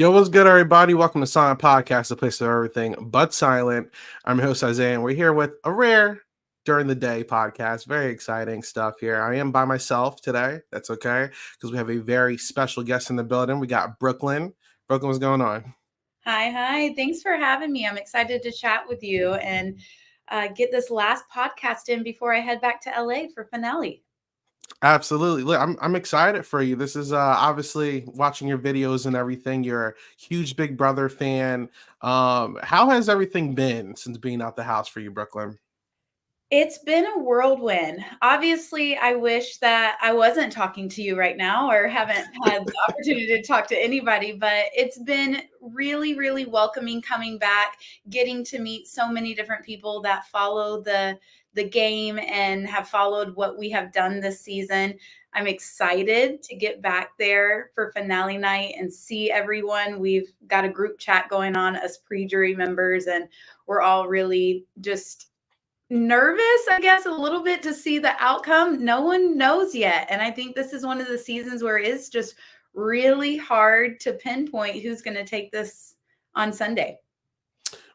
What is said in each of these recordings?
Yo, what's good, everybody? Welcome to Silent Podcast, the place for everything but silent. I'm your host, Isaiah, and we're here with a rare during the day podcast. Very exciting stuff here. I am by myself today. That's okay, because we have a very special guest in the building. We got Brooklyn. Brooklyn, what's going on? Hi. Thanks for having me. I'm excited to chat with you and get this last podcast in before I head back to LA for finale. Absolutely. Look, I'm excited for you. This is obviously watching your videos and everything. You're a huge Big Brother fan. How has everything been since being out the house for you, Brooklyn? It's been a whirlwind. Obviously, I wish that I wasn't talking to you right now or haven't had the opportunity to talk to anybody, but it's been really, really welcoming coming back, getting to meet so many different people that follow the game and have followed what we have done this season. I'm excited to get back there for finale night and see everyone. We've got a group chat going on as pre-jury members, and we're all really just nervous, I guess, a little bit to see the outcome. No one knows yet. And I think this is one of the seasons where it's just really hard to pinpoint who's going to take this on Sunday.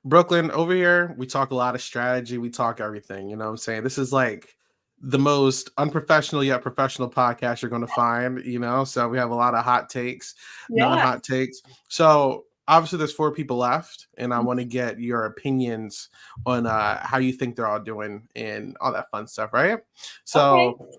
Brooklyn, over here, we talk a lot of strategy. We talk everything. You know what I'm saying? This is like the most unprofessional yet professional podcast you're going to find, So we have a lot of hot takes, Yeah. non-hot takes. So obviously there's 4 people left, and I want to get your opinions on how you think they're all doing and all that fun stuff, right? So Okay.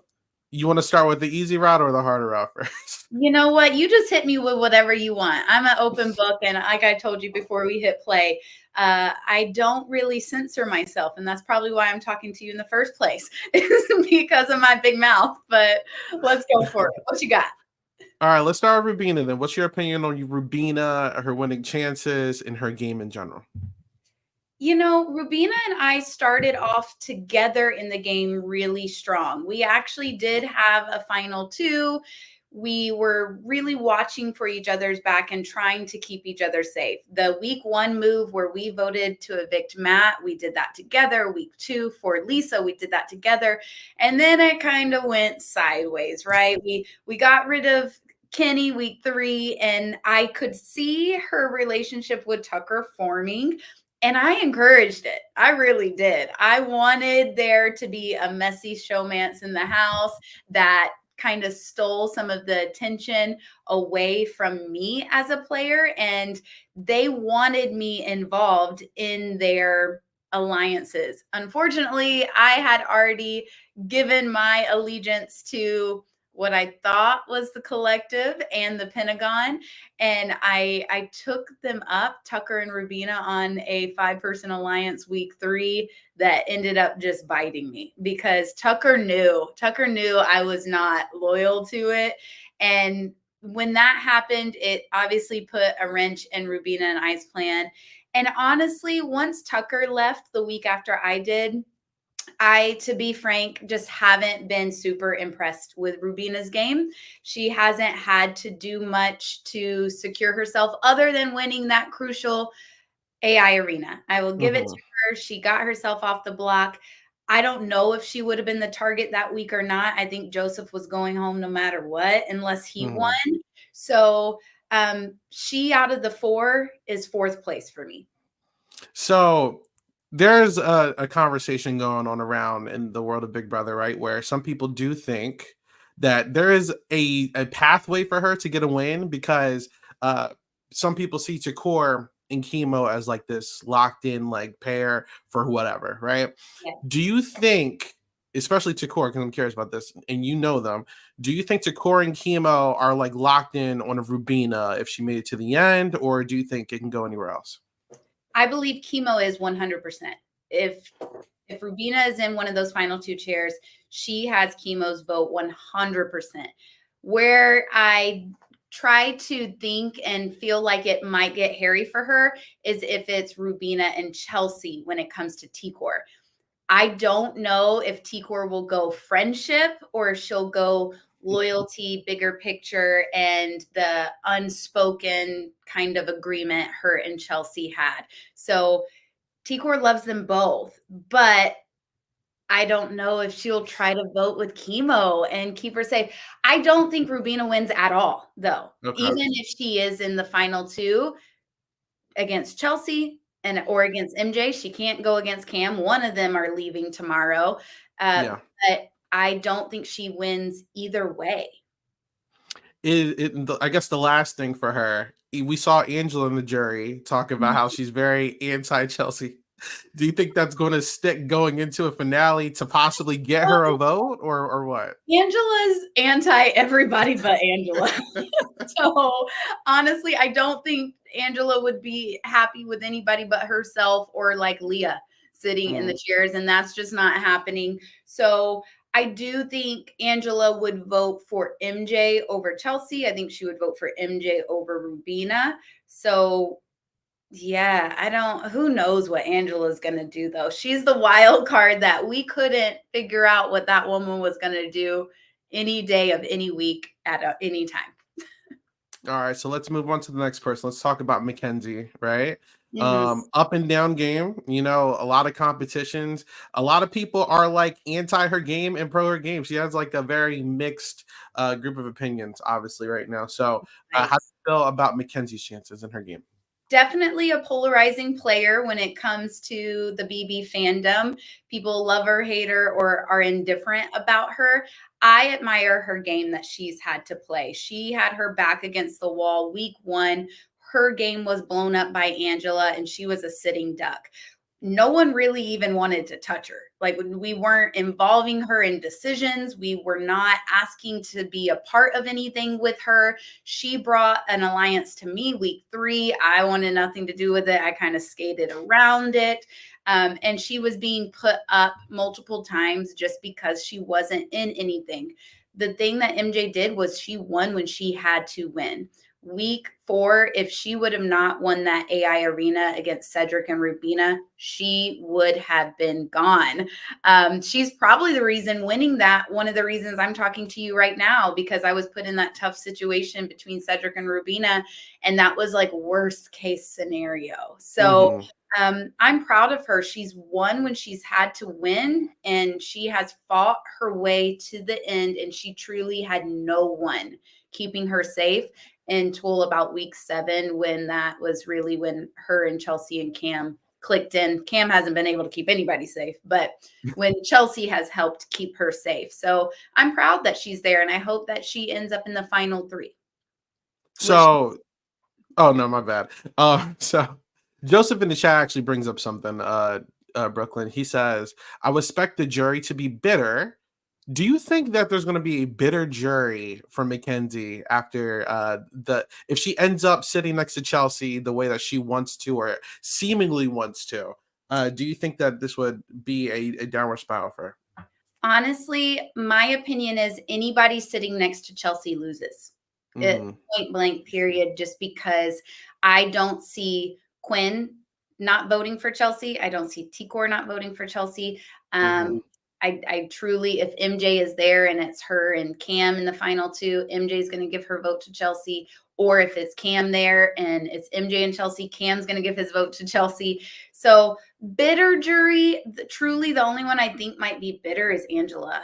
you want to start with the easy route or the harder route first? You know what? You just hit me with whatever you want. I'm an open book. And like I told you before we hit play, I don't really censor myself. And that's probably why I'm talking to you in the first place, is because of my big mouth. But let's go for it. What you got? All right, let's start with Rubina then. What's your opinion on Rubina, her winning chances, and her game in general? You know, Rubina and I started off together in the game really strong. We actually did have a final 2. We were really watching for each other's back and trying to keep each other safe. The week 1 move where we voted to evict Matt, we did that together. Week 2 for Lisa, we did that together. And then it kind of went sideways, right? We got rid of Kenny week 3, and I could see her relationship with Tucker forming. And I encouraged it. I really did. I wanted there to be a messy showmance in the house that kind of stole some of the attention away from me as a player. And they wanted me involved in their alliances. Unfortunately, I had already given my allegiance to what I thought was the collective and the Pentagon. And I took them up, Tucker and Rubina, on a 5-person alliance week 3 that ended up just biting me because Tucker knew I was not loyal to it. And when that happened, it obviously put a wrench in Rubina and I's plan. And honestly, once Tucker left the week after I did, to be frank, just haven't been super impressed with Rubina's game. She hasn't had to do much to secure herself other than winning that crucial AI arena. I will give it to her. She got herself off the block. I don't know if she would have been the target that week or not. I think Joseph was going home no matter what, unless he won. So she, out of the 4, is 4th place for me. So there's a conversation going on around in the world of Big Brother, right? Where some people do think that there is a pathway for her to get a win because some people see Chikor and Chemo as like this locked in like pair for whatever, right? Yeah. Do you think, especially Chikor, because I'm curious about this, and you know them, do you think Chikor and Chemo are like locked in on a Rubina if she made it to the end, or do you think it can go anywhere else? I believe Chemo is 100%. If Rubina is in one of those final 2 chairs, she has Chemo's vote 100%. Where I try to think and feel like it might get hairy for her is if it's Rubina and Chelsea when it comes to Tikor. I don't know if Tikor will go friendship or if she'll go loyalty, bigger picture, and the unspoken kind of agreement her and Chelsea had. So Tikor loves them both, but I don't know if she'll try to vote with chemo and keep her safe. I don't think Rubina wins at all, though. Okay. Even if she is in the final two against Chelsea or against MJ, she can't go against Cam. One of them are leaving tomorrow. Yeah. But I don't think she wins either way. I guess the last thing for her, we saw Angela in the jury talk about how she's very anti-Chelsea. Do you think that's going to stick going into a finale to possibly get her a vote, or what? Angela's anti everybody but Angela. So honestly, I don't think Angela would be happy with anybody but herself or like Leah sitting in the chairs, and that's just not happening. So I do think Angela would vote for MJ over Chelsea. I think she would vote for MJ over Rubina. So yeah, I don't, who knows what Angela's going to do though. She's the wild card that we couldn't figure out what that woman was going to do any day of any week at any time. All right, so let's move on to the next person. Let's talk about McKenzie, right? Mhm. Up and down game, a lot of competitions. A lot of people are like anti her game and pro her game. She has like a very mixed group of opinions, obviously, right now. So, how do Nice. you feel about McKenzie's chances in her game? Definitely a polarizing player when it comes to the BB fandom. People love her, hate her, or are indifferent about her. I admire her game that she's had to play. She had her back against the wall week one. Her game was blown up by Angela, and she was a sitting duck. No one really even wanted to touch her. Like, we weren't involving her in decisions. We were not asking to be a part of anything with her. She brought an alliance to me week three. I wanted nothing to do with it. I kind of skated around it. And she was being put up multiple times just because she wasn't in anything. The thing that MJ did was she won when she had to win. Week four, if she would have not won that AI arena against Cedric and Rubina, she would have been gone. She's probably the reason winning that. One of the reasons I'm talking to you right now, because I was put in that tough situation between Cedric and Rubina, and that was like worst case scenario. So Hmm. I'm proud of her. She's won when she's had to win, and she has fought her way to the end, and she truly had no one keeping her safe until about week 7, when that was really when her and Chelsea and Cam clicked in. Cam hasn't been able to keep anybody safe, but when Chelsea has helped keep her safe. So I'm proud that she's there, and I hope that she ends up in the final 3, which So, oh no, my bad. So Joseph in the chat actually brings up something. Brooklyn. He says, "I would expect the jury to be bitter. Do you think that there's going to be a bitter jury for McKenzie after if she ends up sitting next to Chelsea the way that she wants to or seemingly wants to? Do you think that this would be a downward spiral for her?" honestly, my opinion is anybody sitting next to Chelsea loses. It Hmm. point blank period, just because I don't see Quinn not voting for Chelsea. I don't see Tikor not voting for Chelsea. Hmm. Um, I truly, if MJ is there and it's her and Cam in the final 2, MJ is going to give her vote to Chelsea. Or if it's Cam there and it's MJ and Chelsea, Cam's going to give his vote to Chelsea. So bitter jury, truly the only one I think might be bitter is Angela.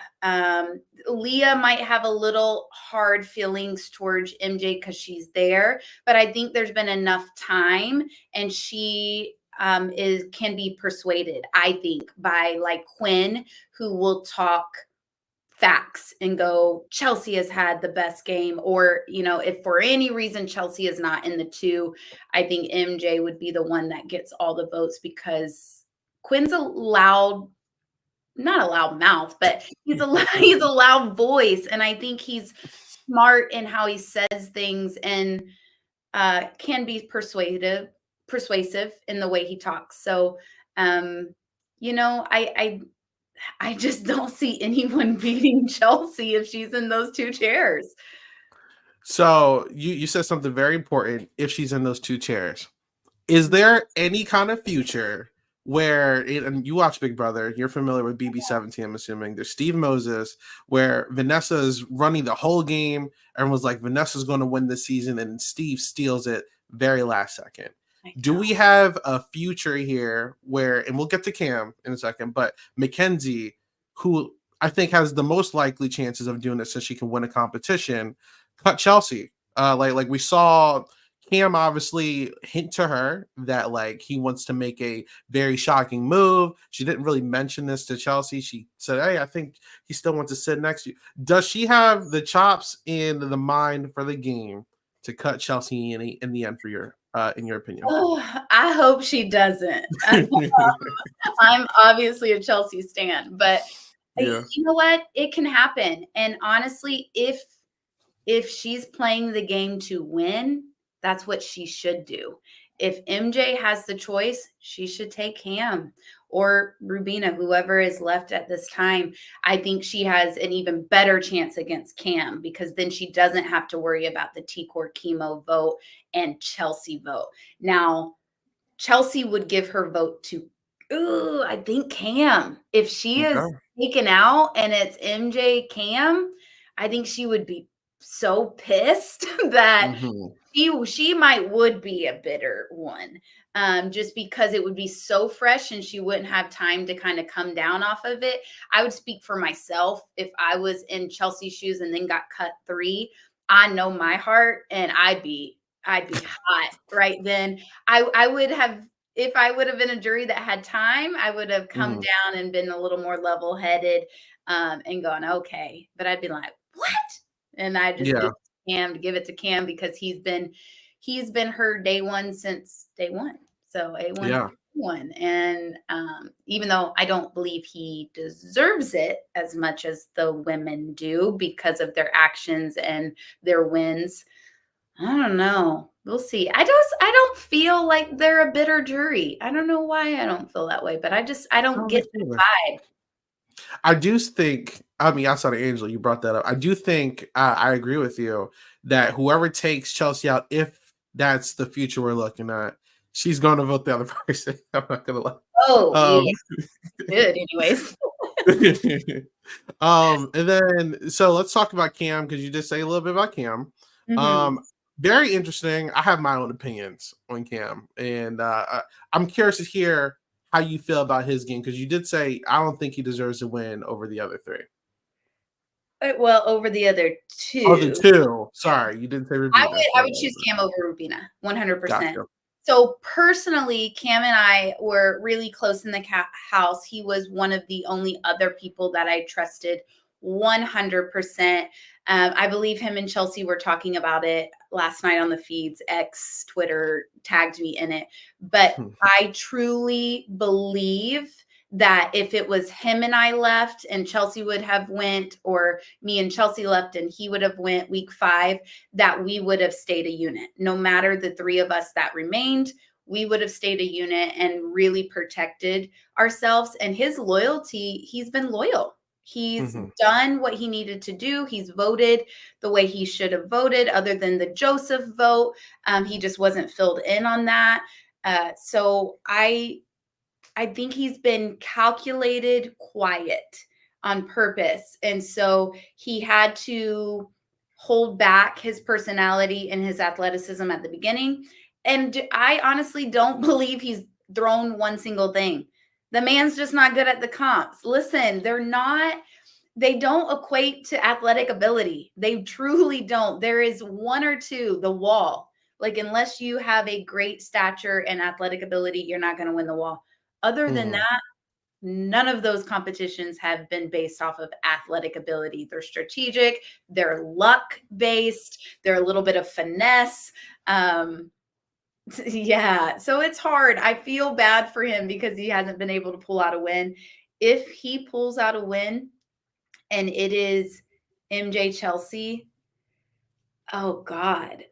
Leah might have a little hard feelings towards MJ because she's there, but I think there's been enough time, and she can be persuaded, I think, by like Quinn, who will talk facts and go, Chelsea has had the best game. Or, if for any reason Chelsea is not in the 2, I think MJ would be the one that gets all the votes, because Quinn's not a loud mouth, but he's a loud voice. And I think he's smart in how he says things, and can be persuasive in the way he talks. So, um, I just don't see anyone beating Chelsea if she's in those 2 chairs. So you said something very important. If she's in those two chairs, is there any kind of future where and you watch Big Brother, you're familiar with BB17, I'm assuming. There's Steve Moses, where Vanessa is running the whole game. Everyone's like, Vanessa's going to win this season, and Steve steals it very last second. I Do know. we have a future here where, and we'll get to Cam in a second, but McKenzie who I think has the most likely chances of doing it since she can win a competition, cut Chelsea. Like we saw Cam obviously hint to her that like he wants to make a very shocking move. She didn't really mention this to Chelsea. She said, "Hey, I think he still wants to sit next to you." Does she have the chops and the mind for the game to cut Chelsea in the end for your in your opinion? Oh, I hope she doesn't. I'm obviously a Chelsea stan, but Yeah. you know what? It can happen. And honestly, if she's playing the game to win, that's what she should do. If MJ has the choice, she should take Cam or Rubina, whoever is left at this time. I think she has an even better chance against Cam because then she doesn't have to worry about the T-Core chemo vote and Chelsea vote. Now, Chelsea would give her vote to, ooh, I think Cam. If she is Okay. taken out and it's MJ Cam, I think she would be so pissed that Hmm. she would be a bitter one. Just because it would be so fresh and she wouldn't have time to kind of come down off of it. I would speak for myself. If I was in Chelsea's shoes and then got cut 3, I know my heart and I'd be hot right then. I would have, if I would have been a jury that had time, I would have come Hmm. down and been a little more level headed, and gone, okay. But I'd be like, what? And I just Yeah. give it to Cam because he's been her day one since day one. So A1 Yeah. one. And even though I don't believe he deserves it as much as the women do because of their actions and their wins, I don't know. We'll see. I don't feel like they're a bitter jury. I don't know why I don't feel that way, but I I don't don't get think so either. that vibe. I do think, I mean, outside of Angela, you brought that up. I do think I agree with you that whoever takes Chelsea out, if that's the future we're looking at, she's going to vote the other person. I'm not going to lie. Oh, yeah, Um, good anyways. and then so let's talk about Cam because you did say a little bit about Cam. Mhm. Um, very interesting. I have my own opinions on Cam, and I'm curious to hear how you feel about his game because you did say I don't think he deserves to win over the other 3. Well, over the other Oh, the 2. 2. Sorry, you didn't say Rubina. I So would choose Cam over Rubina, 100%. gotcha. So, personally, Cam and I were really close in the house. He was one of the only other people that I trusted 100%. I believe him and Chelsea were talking about it last night on the feeds. X Twitter tagged me in it. But I truly believe that if it was him and I left and Chelsea would have went, or me and Chelsea left and he would have went week 5, that we would have stayed a unit. No matter the 3 of us that remained, we would have stayed a unit and really protected ourselves. And his loyalty, he's been loyal. He's Mhm. done what he needed to do. He's voted the way he should have voted, other than the Joseph vote. He just wasn't filled in on that. So I think he's been calculated quiet on purpose. And so he had to hold back his personality and his athleticism at the beginning. And I honestly don't believe he's thrown one single thing. The man's just not good at the comps. Listen, they don't equate to athletic ability. They truly don't. There is one or two, the wall. Like, unless you have a great stature and athletic ability, you're not going to win the wall. Other than Mhm. that, none of those competitions have been based off of athletic ability. They're strategic, they're luck based, they're a little bit of finesse. Um, yeah, so it's hard. I feel bad for him because he hasn't been able to pull out a win. If he pulls out a win and it is MJ Chelsea, oh God,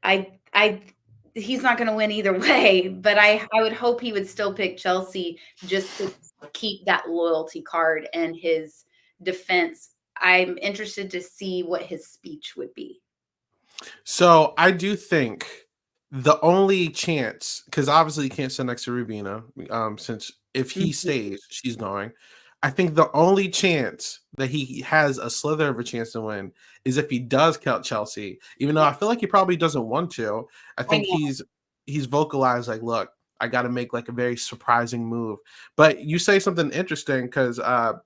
he's not going to win either way, but I would hope he would still pick Chelsea just to keep that loyalty card and his defense. I'm interested to see what his speech would be. So I do think the only chance, because obviously you can't sit next to Rubina, since if he Mhm. stays, she's going. I think the only chance that he has a slither of a chance to win is if he does count Chelsea. Even though Yeah, I feel like he probably doesn't want to. I I think know. he's vocalized like, look, I got to make like a very surprising move. But you say something interesting because,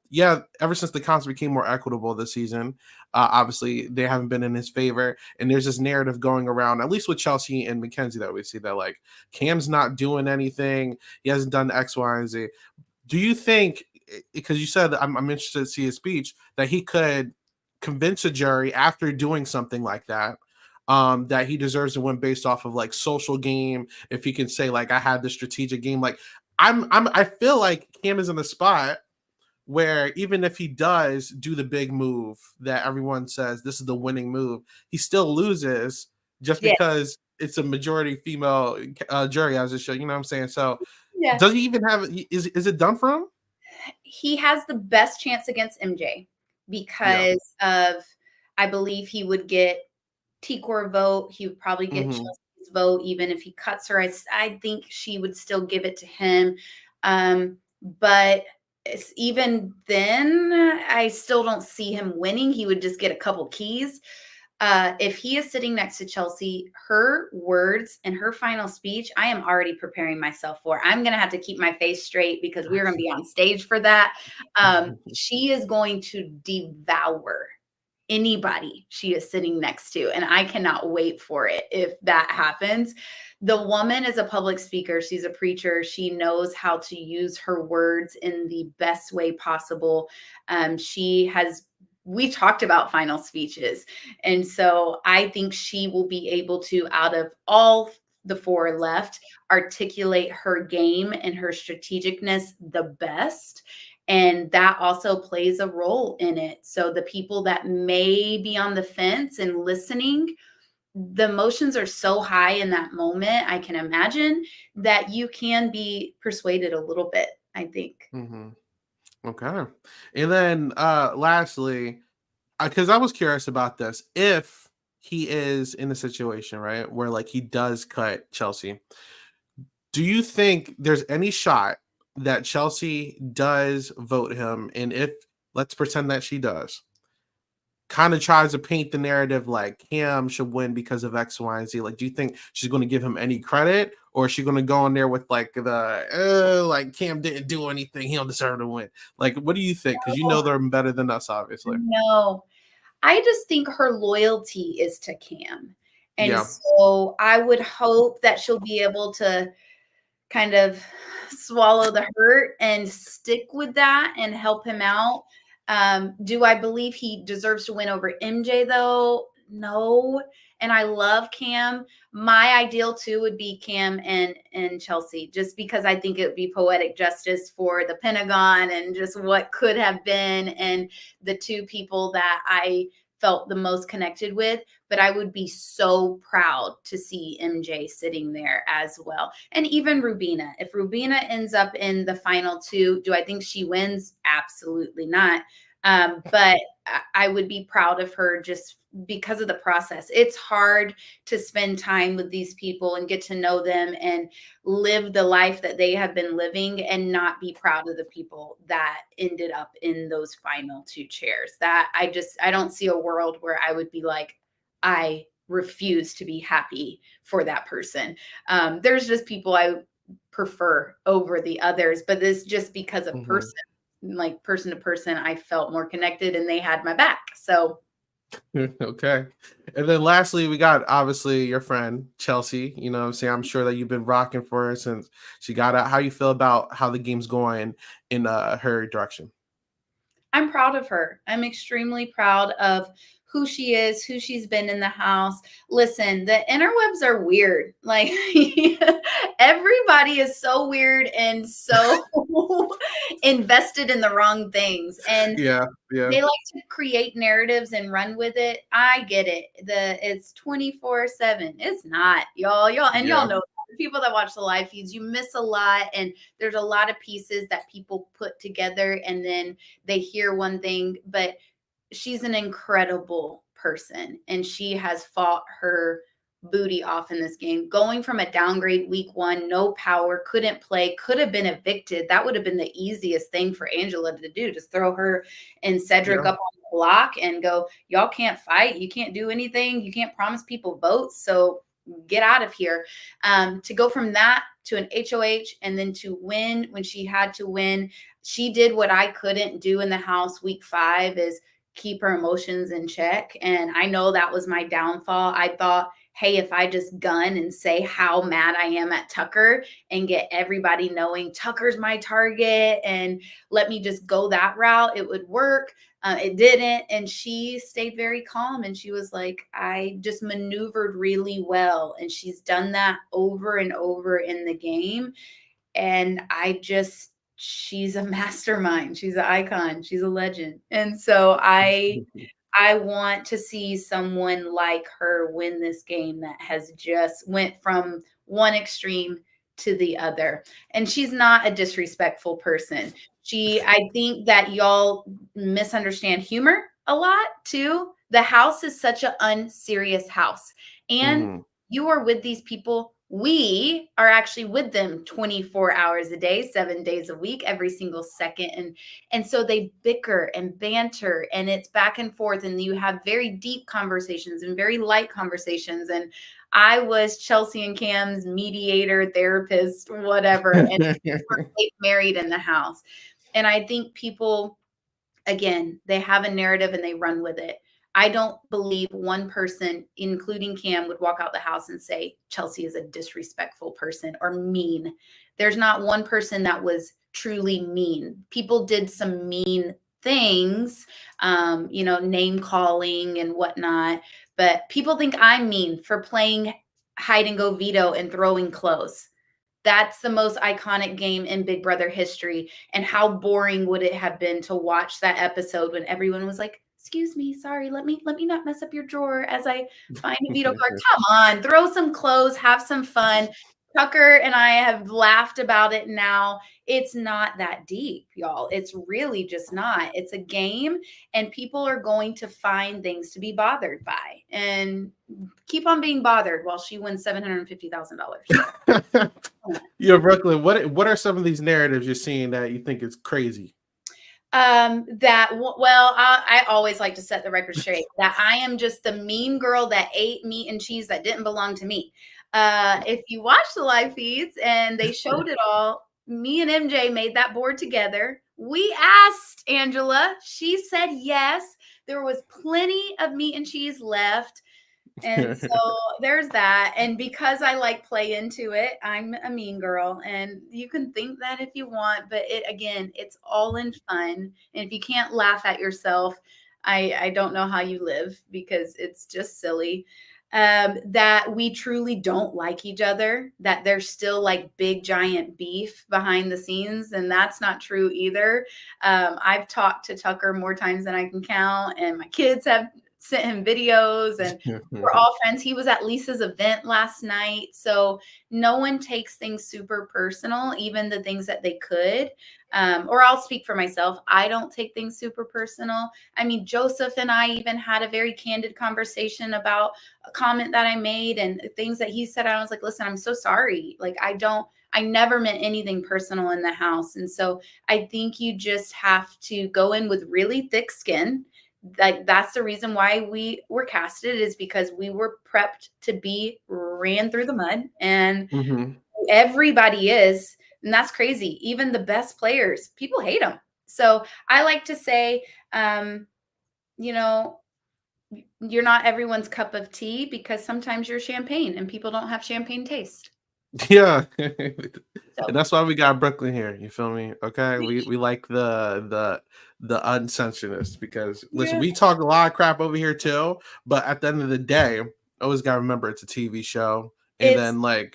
yeah, ever since the comps became more equitable this season, obviously they haven't been in his favor. And there's this narrative going around, at least with Chelsea and McKenzie, that we see that like Cam's not doing anything. He hasn't done X, Y, and Z. Do you think, because you said I'm interested to see his speech, that he could convince a jury after doing something like that, that he deserves to win based off of like social game? If he can say like I had the strategic game, like I feel like Cam is in a spot where even if he does do the big move that everyone says this is the winning move, he still loses just Yeah. because it's a majority female jury as a show. You know what I'm saying? So Yeah. does he even have? Is it done for him? He has the best chance against MJ Yeah. because of, I believe he would get T-Core vote. He would probably get Mm-hmm. Chelsea's vote. Even if he cuts her, I think she would still give it to him. But even then, I still don't see him winning. He would just get a couple keys. If he is sitting next to Chelsea, her words and her final speech, I am already preparing myself for. I'm going to have to keep my face straight because we're going to be on stage for that. She is going to devour anybody she is sitting next to. And I cannot wait for it if that happens. The woman is a public speaker. She's a preacher. She knows how to use her words in the best way possible. We talked about final speeches. And so I think she will be able to, out of all the four left, articulate her game and her strategicness the best. And that also plays a role in it. So the people that may be on the fence and listening, the emotions are so high in that moment, I can imagine that you can be persuaded a little bit, I think. Mm-hmm. Okay. And then lastly, because I was curious about this, if he is in a situation, right, where like he does cut Chelsea, do you think there's any shot that Chelsea does vote him? And if, let's pretend that she does, kind of tries to paint the narrative like Cam should win because of X, Y, and Z. Like, do you think she's going to give him any credit, or is she going to go in there with like the like Cam didn't do anything, he don't deserve to win? Like, what do you think? Because you know they're better than us, obviously. No, I just think her loyalty is to Cam. And Yeah. so I would hope that she'll be able to kind of swallow the hurt and stick with that and help him out. Do I believe he deserves to win over MJ though? No. And I love Cam. My ideal too would be Cam and Chelsea, just because I think it would be poetic justice for the Pentagon and just what could have been, and the two people that I felt the most connected with. But I would be so proud to see MJ sitting there as well. And even Rubina. If Rubina ends up in the final two, do I think she wins? Absolutely not. But I would be proud of her just because of the process. It's hard to spend time with these people and get to know them and live the life that they have been living and not be proud of the people that ended up in those final two chairs. That I don't see a world where I would be like, I refuse to be happy for that person. There's just people I prefer over the others, but this just because of Mm-hmm. like person to person, I felt more connected and they had my back. So Okay. And then lastly, we got obviously your friend Chelsea. You know what I'm saying? I'm sure that you've been rocking for her since she got out. How you feel about how the game's going in her direction? I'm proud of her. I'm extremely proud of who she is, who she's been in the house. Listen, the interwebs are weird. Like everybody is so weird and so invested in the wrong things. And Yeah, yeah, they like to create narratives and run with it. I get it. It's 24/7. It's not, y'all. And yeah. y'all know the people that watch the live feeds, you miss a lot. And there's a lot of pieces that people put together and then they hear one thing, but she's an incredible person and she has fought her booty off in this game. Going from a downgrade week one, no power, couldn't play, could have been evicted. That would have been the easiest thing for Angela to do. Just throw her and Cedric Yeah. up on the block and go, y'all can't fight. You can't do anything. You can't promise people votes. So get out of here. To go from that to an HOH and then to win when she had to win. She did what I couldn't do in the house week 5 is keep her emotions in check. And I know that was my downfall. I thought, hey, if I just gun and say how mad I am at Tucker and get everybody knowing Tucker's my target and let me just go that route, it would work. It didn't. And she stayed very calm. And she was like, I just maneuvered really well. And she's done that over and over in the game. And she's a mastermind. She's an icon. She's a legend. And so I want to see someone like her win this game that has just went from one extreme to the other. And she's not a disrespectful person. I think that y'all misunderstand humor a lot too. The house is such an unserious house. And you are with these people. We are actually with them 24 hours a day, 7 days a week, every single second. And so they bicker and banter and it's back and forth. And you have very deep conversations and very light conversations. And I was Chelsea and Cam's mediator, therapist, whatever. And we're married in the house. And I think people, again, they have a narrative and they run with it. I don't believe one person, including Cam, would walk out the house and say Chelsea is a disrespectful person or mean. There's not one person that was truly mean. People did some mean things, name calling and whatnot. But people think I'm mean for playing hide and go veto and throwing clothes. That's the most iconic game in Big Brother history. And how boring would it have been to watch that episode when everyone was like, excuse me, sorry, let me not mess up your drawer as I find a veto card. Come on, throw some clothes, have some fun. Tucker and I have laughed about it now. It's not that deep, y'all. It's really just not. It's a game, and people are going to find things to be bothered by and keep on being bothered while she wins $750,000. Yeah, Brooklyn, what are some of these narratives you're seeing that you think is crazy? I always like to set the record straight that I am just the mean girl that ate meat and cheese that didn't belong to me. If you watch the live feeds and they showed it all, me and MJ made that board together. We asked Angela. She said yes. There was plenty of meat and cheese left. And so there's that. And because I play into it, I'm a mean girl. And you can think that if you want, but it's all in fun. And if you can't laugh at yourself, I don't know how you live because it's just silly. That we truly don't like each other, that there's still big giant beef behind the scenes. And that's not true either. I've talked to Tucker more times than I can count. And my kids have sent him videos and we're all friends. He was at Lisa's event last night. So no one takes things super personal, even the things that they could. Or I'll speak for myself. I don't take things super personal. I mean, Joseph and I even had a very candid conversation about a comment that I made and things that he said. I was like, listen, I'm so sorry. I never meant anything personal in the house. And so I think you just have to go in with really thick skin. That's the reason why we were casted, is because we were prepped to be ran through the mud, and everybody is, and that's crazy. Even the best players, people hate them. So I like to say, you're not everyone's cup of tea, because sometimes you're champagne and people don't have champagne taste. Yeah. And that's why we got Brooklyn here. You feel me? Okay. We like the uncensoredness, because listen, we talk a lot of crap over here too, but at the end of the day, always gotta remember it's a TV show. And then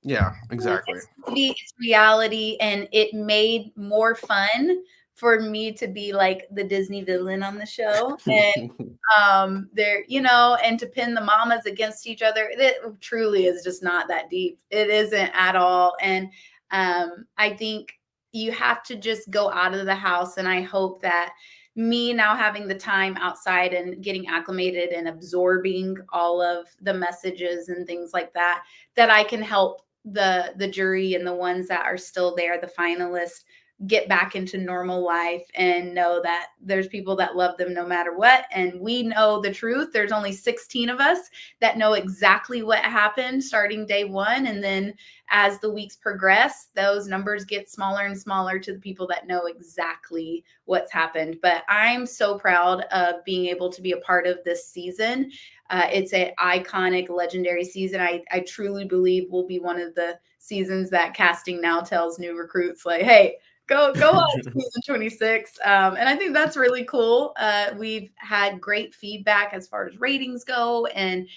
yeah, exactly. It's reality, and it made more fun for me to be like the Disney villain on the show. And and to pin the mamas against each other, it truly is just not that deep. It isn't at all. And I think you have to just go out of the house. And I hope that me now having the time outside and getting acclimated and absorbing all of the messages and things like that, that I can help the jury and the ones that are still there, the finalists, get back into normal life and know that there's people that love them no matter what. And we know the truth. There's only 16 of us that know exactly what happened starting day one. And then as the weeks progress, those numbers get smaller and smaller to the people that know exactly what's happened. But I'm so proud of being able to be a part of this season. It's an iconic, legendary season. I truly believe will be one of the seasons that casting now tells new recruits, like, hey, go on season 26. And I think that's really cool. We've had great feedback as far as ratings go. And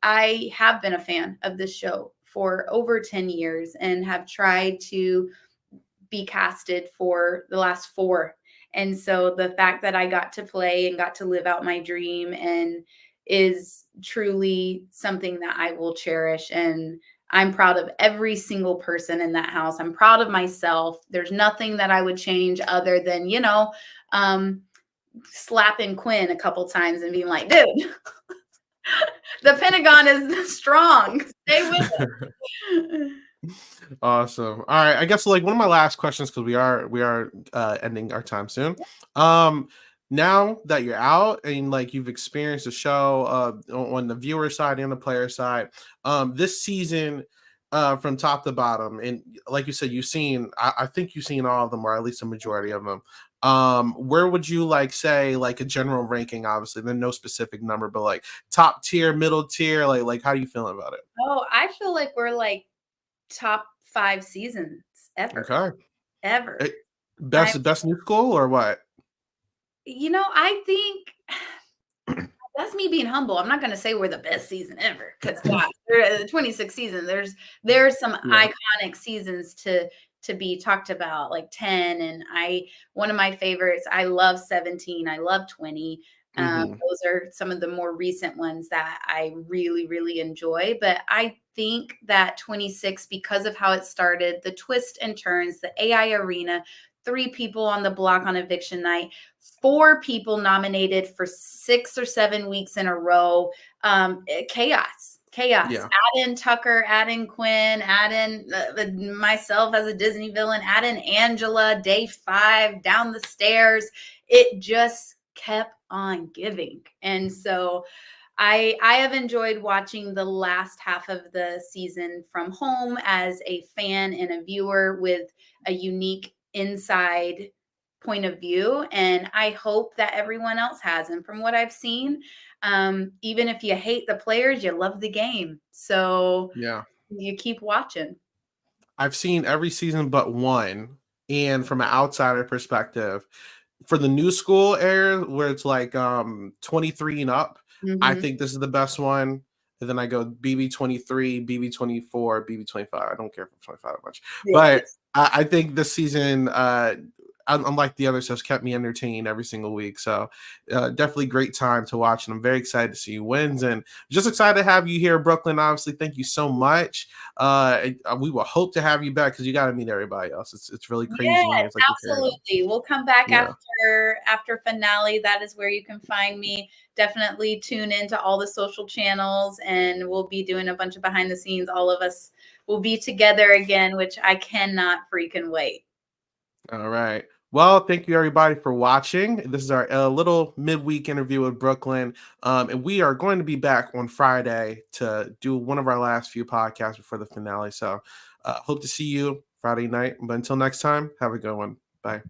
I have been a fan of this show for over 10 years and have tried to be casted for the last 4. And so the fact that I got to play and got to live out my dream and is truly something that I will cherish. And I'm proud of every single person in that house. I'm proud of myself. There's nothing that I would change other than, slapping Quinn a couple times and being like, dude, the Pentagon is strong. Stay with it. Awesome. All right. I guess like one of my last questions, because we are ending our time soon. Now that you're out and like you've experienced the show on the viewer side and the player side, this season from top to bottom, and like you said, I think you've seen all of them, or at least a majority of them. Where would you like say like a general ranking? Obviously, then no specific number, but like top tier, middle tier, like how are you feeling about it? Oh, I feel like we're like top 5 seasons ever. Okay. Ever. Best new school or what? I think that's me being humble. I'm not going to say we're the best season ever because the 26 season. There's some iconic seasons to be talked about, like 10, and one of my favorites. I love 17. I love 20. Those are some of the more recent ones that I really, really enjoy. But I think that 26, because of how it started, the twists and turns, the AI arena, 3 people on the block on eviction night, 4 people nominated for 6 or 7 weeks in a row. Chaos. Yeah. Add in Tucker, add in Quinn, add in myself as a Disney villain, add in Angela, day 5, down the stairs. It just kept on giving. And so I have enjoyed watching the last half of the season from home as a fan and a viewer with a unique inside point of view. And I hope that everyone else has. And from what I've seen, even if you hate the players, you love the game. So Yeah. you keep watching. I've seen every season but one. And from an outsider perspective, for the new school era where it's like 23 and up, I think this is the best one. And then I go BB23, BB24, BB25. I don't care for 25 that much. But I think this season, unlike the others, has kept me entertained every single week. So definitely great time to watch. And I'm very excited to see you wins. And just excited to have you here, Brooklyn. Obviously, thank you so much. We will hope to have you back because you got to meet everybody else. It's really crazy. Yes, it's like absolutely. We'll come back after finale. That is where you can find me. Definitely tune into all the social channels, and we'll be doing a bunch of behind the scenes. All of us will be together again, which I cannot freaking wait. All right. Well, thank you everybody for watching. This is our little midweek interview with Brooklyn. And we are going to be back on Friday to do one of our last few podcasts before the finale. So hope to see you Friday night. But until next time, have a good one. Bye.